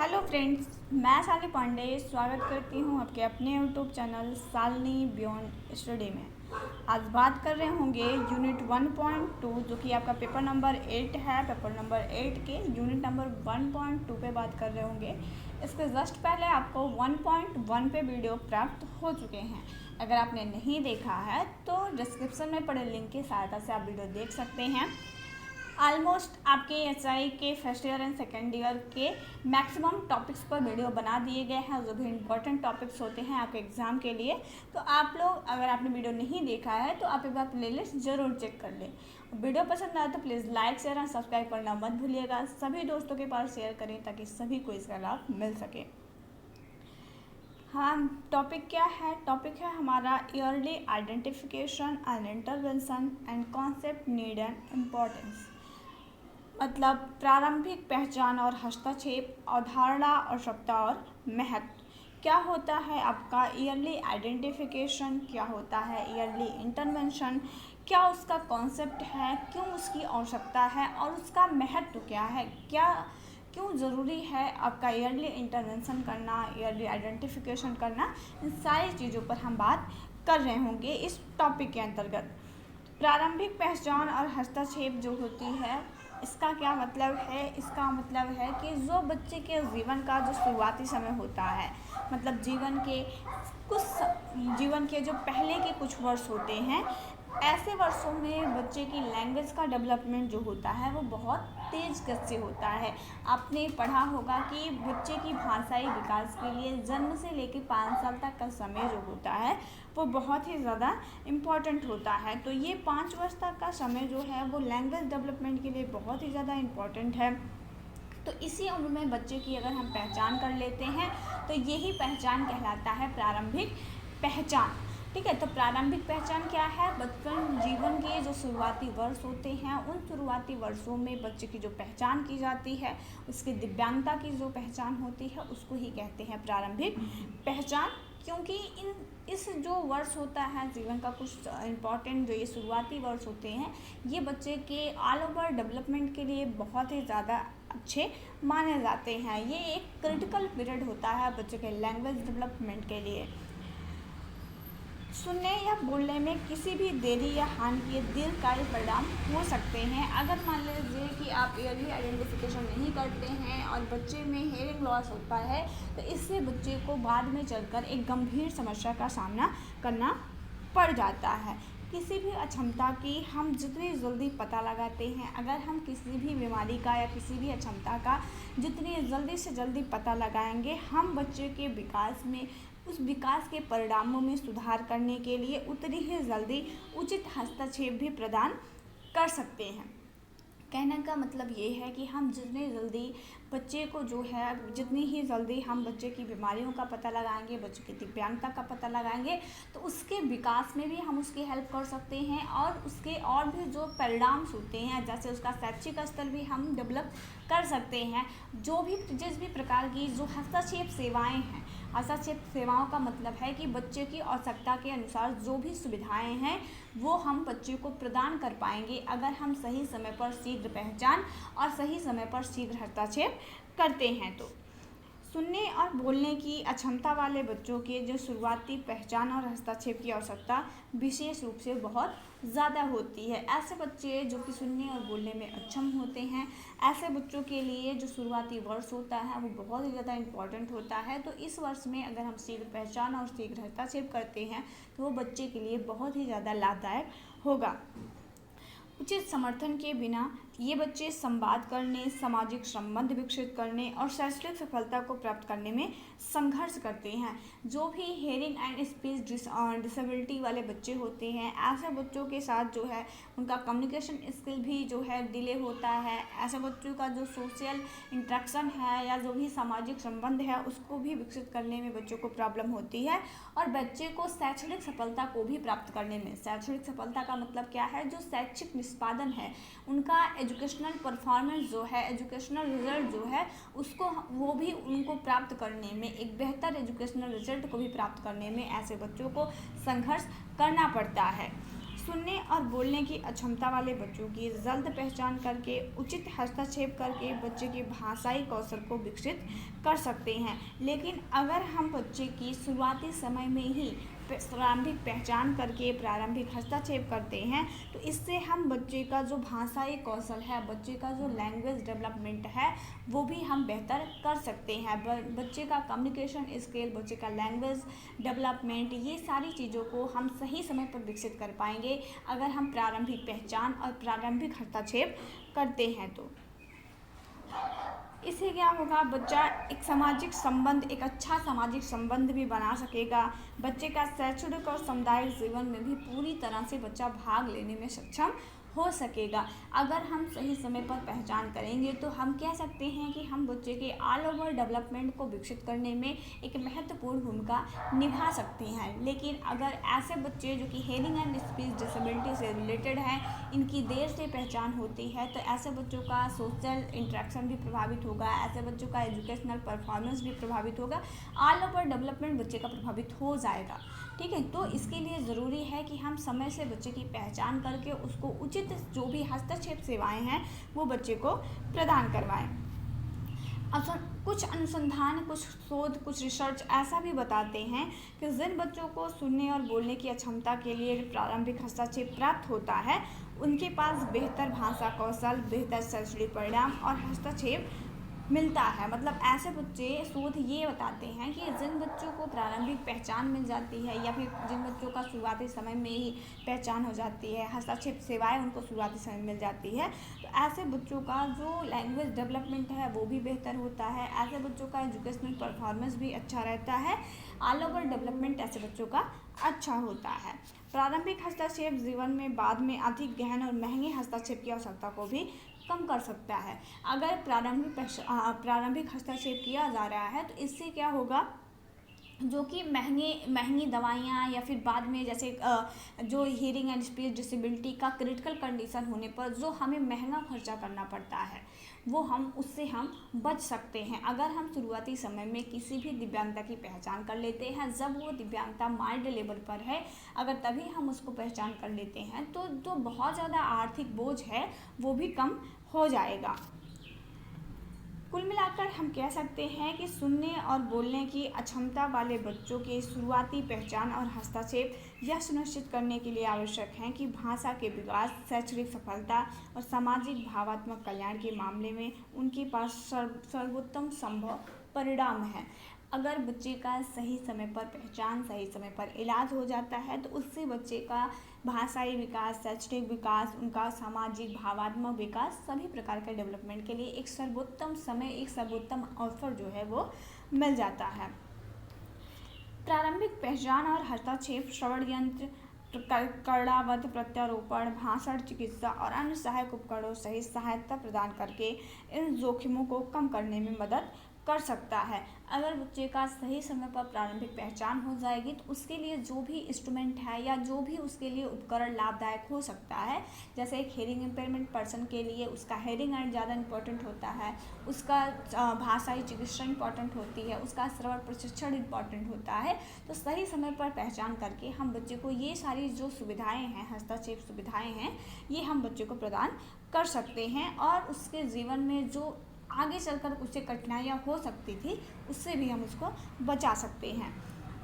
Hello friends, मैं शालिनी पांडे स्वागत करती हूँ आपके अपने YouTube channel Shalini beyond study में। आज बात कर रहे होंगे यूनिट 1.2 जो कि आपका पेपर नंबर 8 है। पेपर नंबर 8 के यूनिट नंबर 1.2 पे बात कर रहे होंगे। इसके जस्ट पहले आपको 1.1 पे वीडियो प्राप्त हो चुके हैं। अगर आपने नहीं देखा है तो डिस्क्रिप्शन में पड़े लिंक की सहायता से आप वीडियो देख सकते हैं। ऑलमोस्ट आपके एचआई के first year and second year के मैक्सिमम टॉपिक्स पर वीडियो बना दिए गए हैं जो भी इम्पोर्टेंट टॉपिक्स होते हैं आपके एग्ज़ाम के लिए। तो आप लोग अगर आपने वीडियो नहीं देखा है तो आप एक बार प्लेलिस्ट ज़रूर चेक कर लें। वीडियो पसंद आए तो प्लीज़ लाइक शेयर और सब्सक्राइब करना मत भूलिएगा। सभी दोस्तों के पास शेयर करें ताकि सभी को इसका लाभ मिल सके। हाँ, टॉपिक क्या है? टॉपिक है हमारा yearly identification and intervention and concept need and importance. मतलब प्रारंभिक पहचान और हस्तक्षेप, अवधारणा, आवश्यकता और महत्व। क्या होता है आपका ईयरली आइडेंटिफिकेशन, क्या होता है ईयरली इंटरवेंशन, क्या उसका कॉन्सेप्ट है, क्यों उसकी आवश्यकता है और उसका महत्व क्या है, क्यों ज़रूरी है आपका ईयरली इंटरवेंशन करना, ईयरली आइडेंटिफिकेशन करना। इन सारी चीज़ों पर हम बात कर रहे होंगे इस टॉपिक के अंतर्गत। प्रारंभिक पहचान और हस्तक्षेप जो होती है, इसका क्या मतलब है? इसका मतलब है कि जो बच्चे के जीवन का जो शुरुआती समय होता है, मतलब जीवन के जो पहले के कुछ वर्ष होते हैं, ऐसे वर्षों में बच्चे की लैंग्वेज का डेवलपमेंट जो होता है वो बहुत तेज़ गति से होता है। आपने पढ़ा होगा कि बच्चे की भाषाई विकास के लिए जन्म से लेकर 5 साल तक का समय जो होता है वो बहुत ही ज़्यादा इम्पॉर्टेंट होता है। तो ये 5 वर्ष तक का समय जो है वो लैंग्वेज डेवलपमेंट के लिए बहुत ही ज़्यादा इम्पॉर्टेंट है। तो इसी उम्र में बच्चे की अगर हम पहचान कर लेते हैं तो यही पहचान कहलाता है प्रारंभिक पहचान। ठीक है, तो प्रारंभिक पहचान क्या है? बचपन जीवन के जो शुरुआती वर्ष होते हैं उन शुरुआती वर्षों में बच्चे की जो पहचान की जाती है, उसकी दिव्यांगता की जो पहचान होती है उसको ही कहते हैं प्रारंभिक पहचान। क्योंकि इस जो वर्ष होता है जीवन का कुछ इम्पॉर्टेंट जो ये शुरुआती वर्ष होते हैं, ये बच्चे के ऑल ओवर डेवलपमेंट के लिए बहुत ही ज़्यादा अच्छे माने जाते हैं। ये एक क्रिटिकल पीरियड होता है बच्चे के लैंग्वेज डेवलपमेंट के लिए। सुनने या बोलने में किसी भी देरी या हानि के दीर्घकालिक परिणाम हो सकते हैं। अगर मान लीजिए कि आप ईयरली आइडेंटिफिकेशन नहीं करते हैं और बच्चे में हेयरिंग लॉस होता है तो इससे बच्चे को बाद में चलकर एक गंभीर समस्या का सामना करना पड़ जाता है। किसी भी अक्षमता की हम जितनी जल्दी पता लगाते हैं, अगर हम किसी भी बीमारी का या किसी भी अक्षमता का जितनी जल्दी से जल्दी पता लगाएंगे, हम बच्चे के विकास में उस विकास के परिणामों में सुधार करने के लिए उतनी ही जल्दी उचित हस्तक्षेप भी प्रदान कर सकते हैं। कहने का मतलब ये है कि हम जितनी जल्दी बच्चे को जो है जितनी ही जल्दी हम बच्चे की बीमारियों का पता लगाएंगे, बच्चे की दिव्यांगता का पता लगाएंगे तो उसके विकास में भी हम उसकी हेल्प कर सकते हैं और उसके और भी जो परिणाम होते हैं जैसे उसका शैक्षिक स्तर भी हम डेवलप कर सकते हैं। जिस भी प्रकार की जो हस्तक्षेप सेवाएँ हैं, हस्तक्षेप सेवाओं का मतलब है कि बच्चे की आवश्यकता के अनुसार जो भी सुविधाएं हैं वो हम बच्चे को प्रदान कर पाएंगे अगर हम सही समय पर शीघ्र पहचान और सही समय पर शीघ्र हस्तक्षेप करते हैं। तो सुनने और बोलने की अक्षमता वाले बच्चों के जो शुरुआती पहचान और हस्तक्षेप की आवश्यकता विशेष रूप से बहुत ज़्यादा होती है। ऐसे बच्चे जो कि सुनने और बोलने में अक्षम होते हैं, ऐसे बच्चों के लिए जो शुरुआती वर्ष होता है वो बहुत ही ज़्यादा इम्पॉर्टेंट होता है। तो इस वर्ष में अगर हम शीघ्र पहचान और शीघ्र हस्तक्षेप करते हैं तो वो बच्चे के लिए बहुत ही ज़्यादा लाभदायक होगा। उचित समर्थन के बिना ये बच्चे संवाद करने, सामाजिक संबंध विकसित करने और शैक्षणिक सफलता को प्राप्त करने में संघर्ष करते हैं। जो भी हेयरिंग एंड स्पीच डिसेबिलिटी वाले बच्चे होते हैं, ऐसे बच्चों के साथ जो है उनका कम्युनिकेशन स्किल भी जो है डिले होता है। ऐसे बच्चों का जो सोशल इंट्रैक्शन है या जो भी सामाजिक संबंध है उसको भी विकसित करने में बच्चों को प्रॉब्लम होती है और बच्चे को शैक्षणिक सफलता को भी प्राप्त करने में, शैक्षणिक सफलता का मतलब क्या है? जो शैक्षिक निष्पादन है, उनका एजुकेशनल परफॉर्मेंस जो है, एजुकेशनल रिजल्ट जो है उसको वो भी उनको प्राप्त करने में, एक बेहतर एजुकेशनल रिजल्ट को भी प्राप्त करने में ऐसे बच्चों को संघर्ष करना पड़ता है। सुनने और बोलने की अक्षमता वाले बच्चों की जल्द पहचान करके उचित हस्तक्षेप करके बच्चे की भाषाई कौशल को विकसित कर सकते हैं। लेकिन अगर हम बच्चे की शुरुआती समय में ही प्रारंभिक पहचान करके प्रारंभिक हस्तक्षेप करते हैं तो इससे हम बच्चे का जो भाषाई कौशल है, बच्चे का जो लैंग्वेज डेवलपमेंट है, वो भी हम बेहतर कर सकते हैं। बच्चे का कम्युनिकेशन स्किल, बच्चे का लैंग्वेज डेवलपमेंट, ये सारी चीज़ों को हम सही समय पर विकसित कर पाएंगे अगर हम प्रारंभिक पहचान और प्रारंभिक हस्तक्षेप करते हैं। तो इससे क्या होगा, बच्चा एक सामाजिक संबंध, एक अच्छा सामाजिक संबंध भी बना सकेगा। बच्चे का शैक्षणिक और सामुदायिक जीवन में भी पूरी तरह से बच्चा भाग लेने में सक्षम हो सकेगा। अगर हम सही समय पर पहचान करेंगे तो हम कह सकते हैं कि हम बच्चे के ऑल ओवर डेवलपमेंट को विकसित करने में एक महत्वपूर्ण भूमिका निभा सकते हैं। लेकिन अगर ऐसे बच्चे जो कि हेयरिंग एंड स्पीच डिसेबिलिटी से रिलेटेड हैं, इनकी देर से पहचान होती है, तो ऐसे बच्चों का सोशल इंटरेक्शन भी प्रभावित होगा, ऐसे बच्चों का एजुकेशनल परफॉर्मेंस भी प्रभावित होगा, ऑल ओवर डेवलपमेंट बच्चे का प्रभावित हो जाएगा। ठीक है, तो इसके लिए ज़रूरी है कि हम समय से बच्चे की पहचान करके उसको उचित जो भी हस्तक्षेप सेवाएं हैं वो बच्चे को प्रदान करवाएं। अच्छा, कुछ अनुसंधान, कुछ शोध, कुछ रिसर्च ऐसा भी बताते हैं कि जिन बच्चों को सुनने और बोलने की अक्षमता के लिए प्रारंभिक हस्तक्षेप प्राप्त होता है उनके पास बेहतर भाषा कौशल, बेहतर शैक्षणिक परिणाम और हस्तक्षेप मिलता है। मतलब ऐसे बच्चे, शोध ये बताते हैं कि जिन बच्चों को प्रारंभिक पहचान मिल जाती है या फिर जिन बच्चों का शुरुआती समय में ही पहचान हो जाती है, हस्तक्षेप सेवाएं उनको शुरुआती समय मिल जाती है, तो ऐसे बच्चों का जो लैंग्वेज डेवलपमेंट है वो भी बेहतर होता है। ऐसे बच्चों का एजुकेशनल परफॉर्मेंस भी अच्छा रहता है, ऑल ओवर डेवलपमेंट ऐसे बच्चों का अच्छा होता है। प्रारंभिक हस्तक्षेप जीवन में बाद में अधिक गहन और महंगे हस्तक्षेप की आवश्यकता को भी कम कर सकता है। अगर प्रारंभिक हस्तक्षेप किया जा रहा है तो इससे क्या होगा, जो कि महंगी दवाइयाँ या फिर बाद में जैसे जो हियरिंग एंड स्पीच डिसेबिलिटी का क्रिटिकल कंडीशन होने पर जो हमें महंगा खर्चा करना पड़ता है वो उससे हम बच सकते हैं अगर हम शुरुआती समय में किसी भी दिव्यांगता की पहचान कर लेते हैं। जब वो दिव्यांगता माइल्ड लेवल पर है, अगर तभी हम उसको पहचान कर लेते हैं तो जो बहुत ज़्यादा आर्थिक बोझ है वो भी कम हो जाएगा। कुल मिलाकर हम कह सकते हैं कि सुनने और बोलने की अक्षमता वाले बच्चों के शुरुआती पहचान और हस्तक्षेप यह सुनिश्चित करने के लिए आवश्यक हैं कि भाषा के विकास, शैक्षणिक सफलता और सामाजिक भावात्मक कल्याण के मामले में उनके पास सर्वोत्तम संभव परिणाम है। अगर बच्चे का सही समय पर पहचान, सही समय पर इलाज हो जाता है तो उससे बच्चे का भाषाई विकास, शैक्षणिक विकास, उनका सामाजिक भावात्मक विकास, सभी प्रकार के डेवलपमेंट के लिए एक सर्वोत्तम समय, एक सर्वोत्तम अवसर जो है वो मिल जाता है। प्रारंभिक पहचान और हस्तक्षेप श्रवण यंत्र, कर्णावध प्रत्यारोपण, भाषण चिकित्सा और अन्य सहायक उपकरणों सहित सहायता प्रदान करके इन जोखिमों को कम करने में मदद कर सकता है। अगर बच्चे का सही समय पर प्रारंभिक पहचान हो जाएगी तो उसके लिए जो भी इंस्ट्रूमेंट है या जो भी उसके लिए उपकरण लाभदायक हो सकता है, जैसे एक हेयरिंग इम्पेयरमेंट पर्सन के लिए उसका हेयरिंग एड ज़्यादा इम्पोर्टेंट होता है, उसका भाषाई चिकित्सा इम्पॉर्टेंट होती है, उसका श्रवण प्रशिक्षण इम्पॉर्टेंट होता है। तो सही समय पर पहचान करके हम बच्चे को ये सारी जो सुविधाएँ हैं, हस्तक्षेप सुविधाएँ हैं, ये हम बच्चे को प्रदान कर सकते हैं और उसके जीवन में जो आगे चलकर उससे कठिनाइयाँ हो सकती थी उससे भी हम उसको बचा सकते हैं।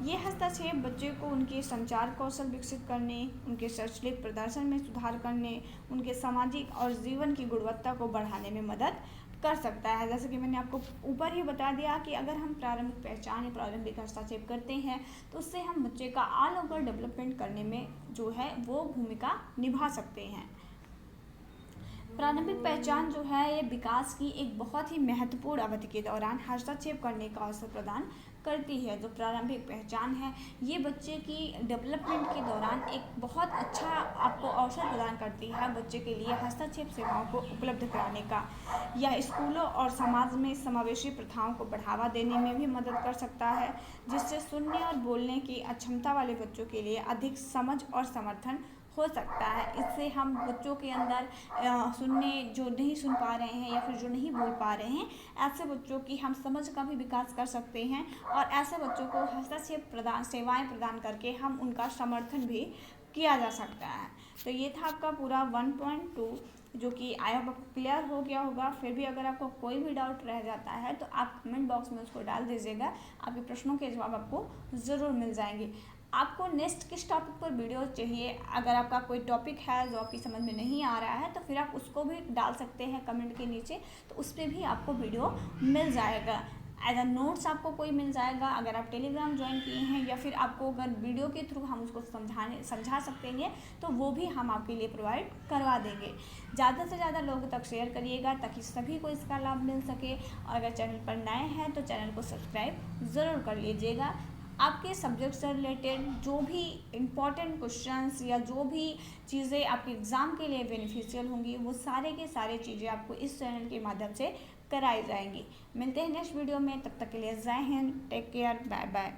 ये हस्तक्षेप बच्चे को उनके संचार कौशल विकसित करने, उनके शैक्षणिक प्रदर्शन में सुधार करने, उनके सामाजिक और जीवन की गुणवत्ता को बढ़ाने में मदद कर सकता है। जैसे कि मैंने आपको ऊपर ही बता दिया कि अगर हम प्रारंभिक पहचान या प्रारंभिक हस्तक्षेप करते हैं तो उससे हम बच्चे का ऑल ओवर डेवलपमेंट करने में जो है वो भूमिका निभा सकते हैं। प्रारंभिक पहचान जो है ये विकास की एक बहुत ही महत्वपूर्ण अवधि के दौरान हस्तक्षेप करने का अवसर प्रदान करती है। जो प्रारंभिक पहचान है ये बच्चे की डेवलपमेंट के दौरान एक बहुत अच्छा आपको अवसर प्रदान करती है बच्चे के लिए हस्तक्षेप सेवाओं को उपलब्ध कराने का। यह स्कूलों और समाज में समावेशी प्रथाओं को बढ़ावा देने में भी मदद कर सकता है, जिससे सुनने और बोलने की अक्षमता वाले बच्चों के लिए अधिक समझ और समर्थन हो सकता है। इससे हम बच्चों के अंदर सुनने, जो नहीं सुन पा रहे हैं या फिर जो नहीं बोल पा रहे हैं, ऐसे बच्चों की हम समझ का भी विकास कर सकते हैं और ऐसे बच्चों को हस्तक्षेप सेवाएं प्रदान करके हम उनका समर्थन भी किया जा सकता है। तो ये था आपका पूरा 1.2 जो कि आई होप आपको क्लियर हो गया होगा। फिर भी अगर आपको कोई भी डाउट रह जाता है तो आप कमेंट बॉक्स में उसको डाल दीजिएगा, आपके प्रश्नों के जवाब आपको ज़रूर मिल जाएंगे। आपको नेक्स्ट किस टॉपिक पर वीडियो चाहिए, अगर आपका कोई टॉपिक है जो आपकी समझ में नहीं आ रहा है तो फिर आप उसको भी डाल सकते हैं कमेंट के नीचे, तो उस पर भी आपको वीडियो मिल जाएगा। एज अ नोट्स आपको कोई मिल जाएगा अगर आप टेलीग्राम ज्वाइन किए हैं, या फिर आपको अगर वीडियो के थ्रू हम उसको समझा सकते हैं तो वो भी हम आपके लिए प्रोवाइड करवा देंगे। ज़्यादा से ज़्यादा लोगों तक शेयर करिएगा ताकि सभी को इसका लाभ मिल सके। और अगर चैनल पर नए हैं तो चैनल को सब्सक्राइब ज़रूर कर लीजिएगा। आपके सब्जेक्ट से रिलेटेड जो भी इम्पॉर्टेंट क्वेश्चंस या जो भी चीज़ें आपके एग्ज़ाम के लिए बेनिफिशियल होंगी वो सारे के सारे चीज़ें आपको इस चैनल के माध्यम से कराई जाएंगी। मिलते हैं नेक्स्ट वीडियो में, तब तक के लिए जय हिंद, टेक केयर, बाय बाय।